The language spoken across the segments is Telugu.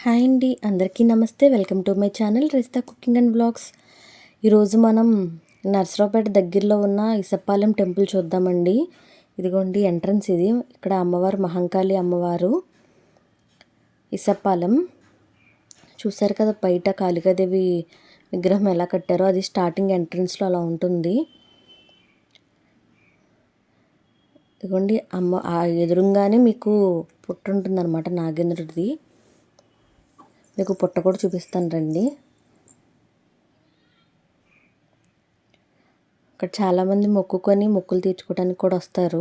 హాయ్ అండి, అందరికీ నమస్తే. Welcome to my channel Rista cooking and blogs. ఈరోజు మనం నర్సరావుపేట దగ్గరలో ఉన్న ఇసప్పాలెం టెంపుల్ చూద్దామండి. ఇదిగోండి ఎంట్రన్స్ ఇది. ఇక్కడ అమ్మవారు మహంకాళి అమ్మవారు ఇసప్పాలెం. చూసారు కదా బయట కాళికాదేవి విగ్రహం ఎలా కట్టారో, అది స్టార్టింగ్ ఎంట్రన్స్లో అలా ఉంటుంది. ఇదిగోండి అమ్మ ఆ ఎదురుగానే మీకు పుట్ట ఉంటుంది అనమాట, నాగేంద్రుడిది. మీకు పుట్ట కూడా చూపిస్తాను రండి. ఇక్కడ చాలామంది మొక్కుకొని మొక్కులు తీర్చుకోవడానికి కూడా వస్తారు.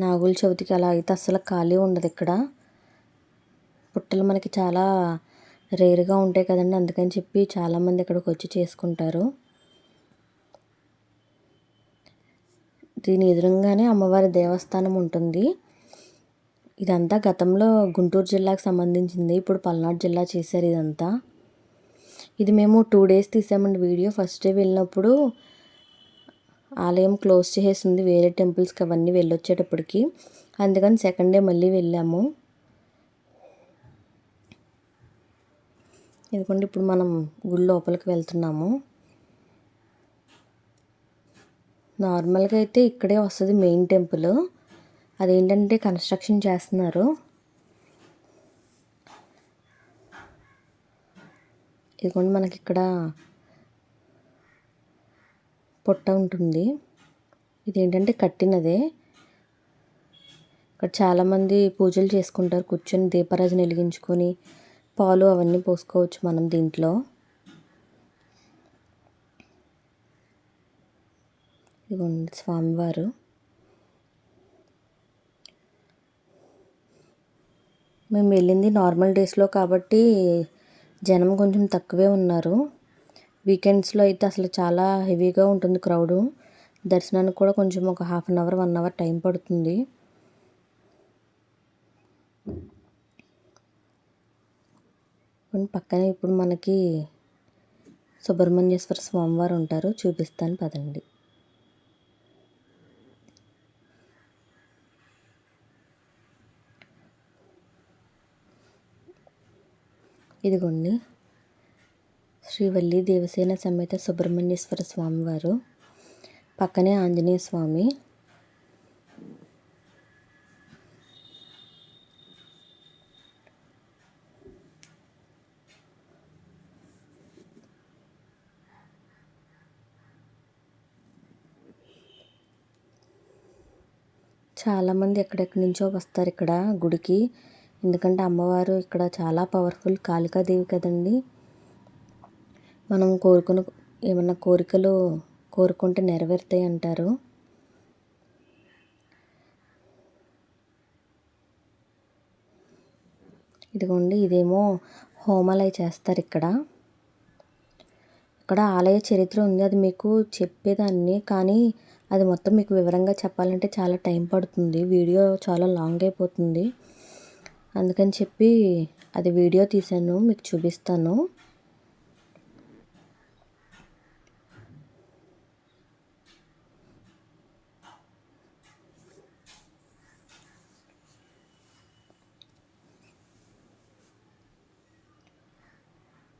నాగుల చవితికి అలా అయితే అస్సలు ఖాళీ ఉండదు ఇక్కడ. పుట్టలు మనకి చాలా రేరుగా ఉంటాయి కదండి, అందుకని చెప్పి చాలామంది ఇక్కడికి వచ్చి చేసుకుంటారు. దీని ఎదురుగానే అమ్మవారి దేవస్థానం ఉంటుంది. ఇదంతా గతంలో గుంటూరు జిల్లాకు సంబంధించింది, ఇప్పుడు పల్నాడు జిల్లా చేశారు ఇదంతా. ఇది మేము 2 days తీసామండి వీడియో. ఫస్ట్ డే వెళ్ళినప్పుడు ఆలయం క్లోజ్ చేసేసింది, వేరే టెంపుల్స్కి అవన్నీ వెళ్ళొచ్చేటప్పటికి. అందుకని సెకండ్ డే మళ్ళీ వెళ్ళాము. ఎందుకంటే ఇప్పుడు మనం గుడి లోపలికి వెళ్తున్నాము. నార్మల్గా అయితే ఇక్కడే వస్తుంది మెయిన్ టెంపుల్. అదేంటంటే కన్స్ట్రక్షన్ చేస్తున్నారు. ఇదిగోండి మనకి ఇక్కడ పుట్ట ఉంటుంది. ఇదేంటంటే కట్టినదే. ఇక్కడ చాలామంది పూజలు చేసుకుంటారు, కూర్చొని దీపారాజన వెలిగించుకొని పాలు అవన్నీ పోసుకోవచ్చు మనం దీంట్లో. ఇదిగోండి స్వామివారు. మేము వెళ్ళింది నార్మల్ డేస్లో కాబట్టి జనం కొంచెం తక్కువే ఉన్నారు. వీకెండ్స్లో అయితే అసలు చాలా హెవీగా ఉంటుంది క్రౌడు. దర్శనానికి కూడా కొంచెం ఒక 1/2 hour 1 hour టైం పడుతుంది. పక్కనే ఇప్పుడు మనకి సుబ్రహ్మణ్యేశ్వర స్వామివారు ఉంటారు, చూపిస్తాను పదండి. ఇదిగోండి శ్రీవల్లి దేవసేన సమేత సుబ్రహ్మణ్యేశ్వర స్వామివారు, పక్కనే ఆంజనేయ స్వామి. చాలామంది ఎక్కడెక్కడి నుంచో వస్తారు ఇక్కడ గుడికి. ఎందుకంటే అమ్మవారు ఇక్కడ చాలా పవర్ఫుల్, కాళికాదేవి కదండి. మనం ఏమన్నా కోరికలు కోరుకుంటే నెరవేరుతాయి అంటారు. ఇదిగోండి ఇదేమో హోమాలయ చేస్తారు ఇక్కడ. ఇక్కడ ఆలయ చరిత్ర ఉంది, అది మీకు చెప్పేదాన్ని, కానీ అది మొత్తం మీకు వివరంగా చెప్పాలంటే చాలా టైం పడుతుంది, వీడియో చాలా లాంగ్ అయిపోతుంది. అందుకని చెప్పి అది వీడియో తీశాను, మీకు చూపిస్తాను.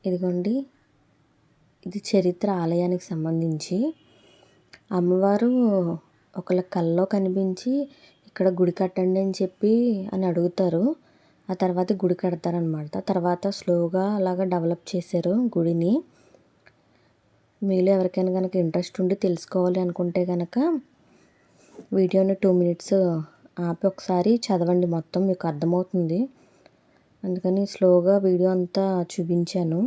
ఇదిగోండి ఇది చరిత్ర ఆలయానికి సంబంధించి. అమ్మవారు ఒకళ్ళ కల్లో కనిపించి ఇక్కడ గుడి కట్టండి అని అడుగుతారు. ఆ తర్వాత గుడి కడతారనమాట. తర్వాత స్లోగా అలాగా డెవలప్ చేశారు గుడిని. మీలో ఎవరికైనా కనుక ఇంట్రెస్ట్ ఉండి తెలుసుకోవాలి అనుకుంటే కనుక వీడియోని 2 minutes ఆపి ఒకసారి చదవండి, మొత్తం మీకు అర్థమవుతుంది. అందుకని స్లోగా వీడియో అంతా చూపించాను,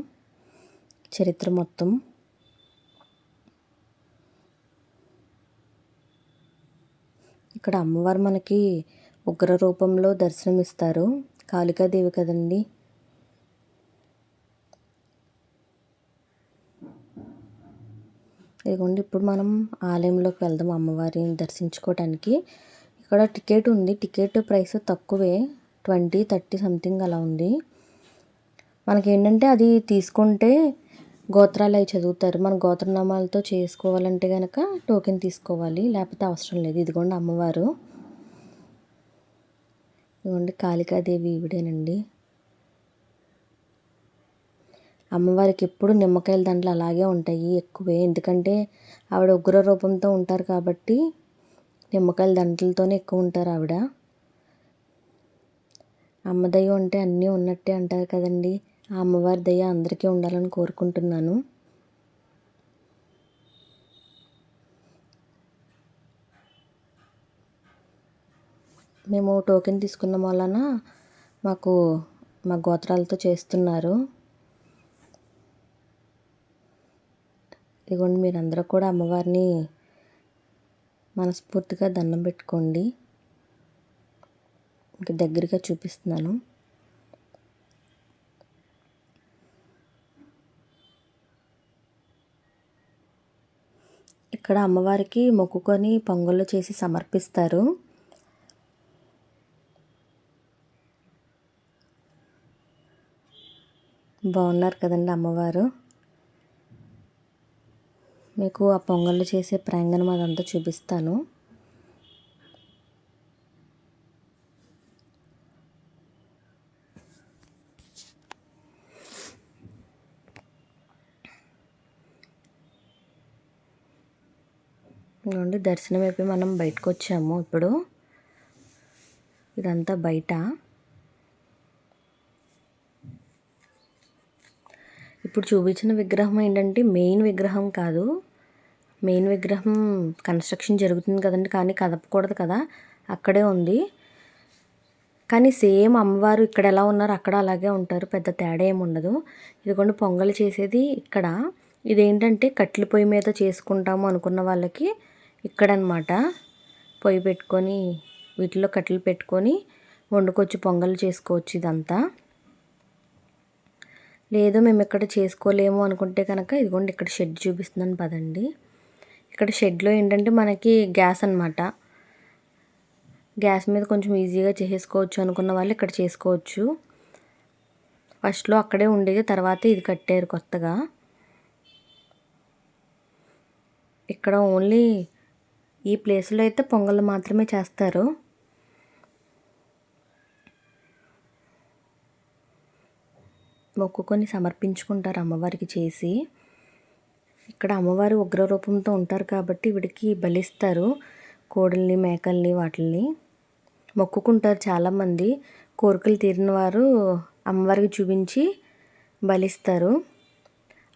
చరిత్ర మొత్తం. ఇక్కడ అమ్మవారు మనకి ఉగ్ర రూపంలో దర్శనమిస్తారు, కాళికాదేవి కదండి. ఇదిగోండి ఇప్పుడు మనం ఆలయంలోకి వెళ్దాం అమ్మవారిని దర్శించుకోవడానికి. ఇక్కడ టికెట్ ఉంది, టికెట్ ప్రైస్ తక్కువే, 20-30 సంథింగ్ అలా ఉంది. మనకేంటంటే అది తీసుకుంటే గోత్రాలు అవి చదువుతారు. మన గోత్రనామాలతో చేసుకోవాలంటే కనుక టోకెన్ తీసుకోవాలి, లేకపోతే అవసరం లేదు. ఇదిగోండి అమ్మవారు, ఇదిగోండి కాళికాదేవి ఈవిడేనండి. అమ్మవారికి ఎప్పుడు నిమ్మకాయల దండలు అలాగే ఉంటాయి, ఎక్కువే. ఎందుకంటే ఆవిడ ఉగ్ర రూపంతో ఉంటారు కాబట్టి నిమ్మకాయల దండలతోనే ఎక్కువ ఉంటారు ఆవిడ. అమ్మ దయ ఉంటే అన్నీ ఉన్నట్టే అంటారు కదండి. ఆ అమ్మవారి దయ అందరికీ ఉండాలని కోరుకుంటున్నాను. మేము టోకెన్ తీసుకున్న వలన మాకు మా గోత్రాలతో చేస్తున్నారు. ఇదిగోండి మీరందరూ కూడా అమ్మవారిని మనస్ఫూర్తిగా దండం పెట్టుకోండి. ఇంకా దగ్గరగా చూపిస్తున్నాను. ఇక్కడ అమ్మవారికి మొక్కుకొని పొంగళ్ళు చేసి సమర్పిస్తారు. బాగున్నారు కదండి అమ్మవారు. మీకు ఆ పొంగళ్ళు చేసే ప్రాంగణం అదంతా చూపిస్తాను. నుండి దర్శనం అయిపోయి మనం బయటకు వచ్చాము. ఇప్పుడు ఇదంతా బయట. ఇప్పుడు చూపించిన విగ్రహం ఏంటంటే మెయిన్ విగ్రహం కాదు. మెయిన్ విగ్రహం కన్స్ట్రక్షన్ జరుగుతుంది కదండి, కానీ కదపకూడదు కదా, అక్కడే ఉంది. కానీ సేమ్ అమ్మవారు ఇక్కడ ఎలా ఉన్నారో అక్కడ అలాగే ఉంటారు, పెద్ద తేడా ఏమి ఉండదు. ఇదిగోండి పొంగల్ చేసేది ఇక్కడ. ఇదేంటంటే కట్టెల పొయ్యి మీద చేసుకుంటాము అనుకున్న వాళ్ళకి ఇక్కడనమాట. పొయ్యి పెట్టుకొని వీటిలో కట్టెలు పెట్టుకొని వండుకొచ్చి పొంగల్ చేసుకోవచ్చు. ఇదంతా లేదు మేము ఇక్కడ చేసుకోలేము అనుకుంటే కనుక ఇదిగోండి ఇక్కడ షెడ్ చూపిస్తున్నాను పదండి. ఇక్కడ షెడ్లో ఏంటంటే మనకి గ్యాస్ అనమాట. గ్యాస్ మీద కొంచెం ఈజీగా చేసుకోవచ్చు అనుకున్న వాళ్ళు ఇక్కడ చేసుకోవచ్చు. ఫస్ట్లో అక్కడే ఉండేది, తర్వాత ఇది కట్టారు కొత్తగా. ఇక్కడ ఓన్లీ ఈ ప్లేస్లో అయితే పొంగల్ మాత్రమే చేస్తారు. మొక్కుకొని సమర్పించుకుంటారు అమ్మవారికి చేసి. ఇక్కడ అమ్మవారు ఉగ్ర రూపంతో ఉంటారు కాబట్టి వీడికి బలిస్తారు, కోడుల్ని మేకల్ని వాటిల్ని మొక్కుకుంటారు చాలామంది. కోరికలు తీరిన వారు అమ్మవారికి చూపించి బలిస్తారు.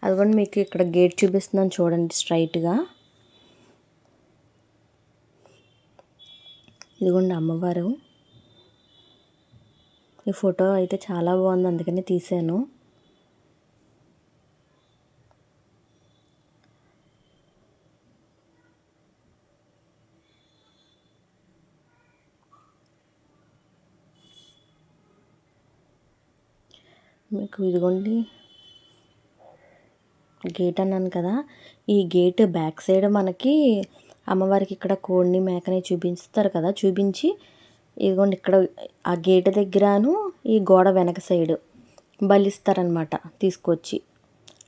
అదిగోండి మీకు ఇక్కడ గేట్ చూపిస్తున్నాను చూడండి స్ట్రైట్గా. ఇదిగోండి అమ్మవారు. ఈ ఫోటో అయితే చాలా బాగుంది, అందుకని తీసాను. మీకు ఇదిగోండి గేట్ అన్నాను కదా, ఈ గేట్ బ్యాక్ సైడ్ మనకి అమ్మవారికి ఇక్కడ కోడిని మేకని చూపిస్తారు కదా, చూపించి ఇదిగోండి ఇక్కడ ఆ గేట్ దగ్గరను ఈ గోడ వెనక సైడు బలిస్తారనమాట తీసుకొచ్చి.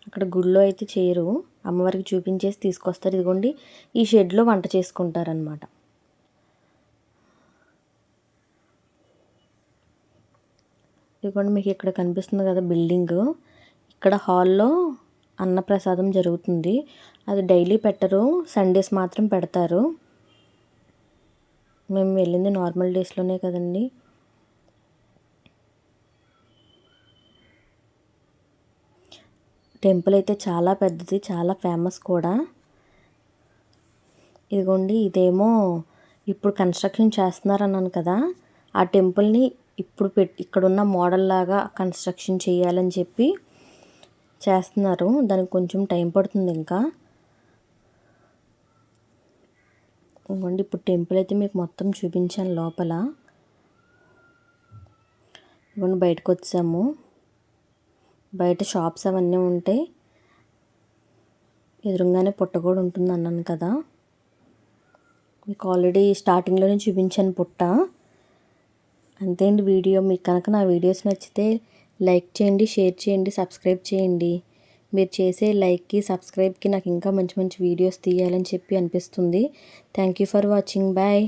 అక్కడ గుడిలో అయితే చేయరు, అమ్మవారికి చూపించేసి తీసుకొస్తారు. ఇదిగోండి ఈ షెడ్లో వంట చేసుకుంటారనమాట. ఇదిగోండి మీకు ఇక్కడ కనిపిస్తుంది కదా బిల్డింగ్, ఇక్కడ హాల్లో అన్నప్రసాదం జరుగుతుంది. అది డైలీ పెట్టరు, సండేస్ మాత్రం పెడతారు. మేము వెళ్ళింది నార్మల్ డేస్లోనే కదండి. టెంపుల్ అయితే చాలా పెద్దది, చాలా ఫేమస్ కూడా. ఇదిగోండి ఇదేమో ఇప్పుడు కన్స్ట్రక్షన్ చేస్తున్నారన్నాను కదా, ఆ టెంపుల్ని ఇప్పుడు ఇక్కడున్న మోడల్ లాగా కన్స్ట్రక్షన్ చేయాలని చెప్పి చేస్తున్నారు. దానికి కొంచెం టైం పడుతుంది ఇంకా. ఇదిగోండి ఇప్పుడు టెంపుల్ అయితే మీకు మొత్తం చూపించాను లోపల. ఇదిగోండి బయటకు వచ్చాము, బయట షాప్స్ అవన్నీ ఉంటాయి. ఎదురుగానే పుట్ట కూడా ఉంటుంది అన్నాను కదా, మీకు ఆల్రెడీ స్టార్టింగ్లోనే చూపించాను పుట్ట. అంతే అండి వీడియో. మీకు కనుక నా వీడియోస్ నచ్చితే లైక్ చేయండి, షేర్ చేయండి, సబ్స్క్రైబ్ చేయండి. మీరు చేసే లైక్కి సబ్స్క్రైబ్కి నాకు ఇంకా మంచి మంచి వీడియోస్ తీయాలని చెప్పి అనిపిస్తుంది. Thank you for watching. Bye.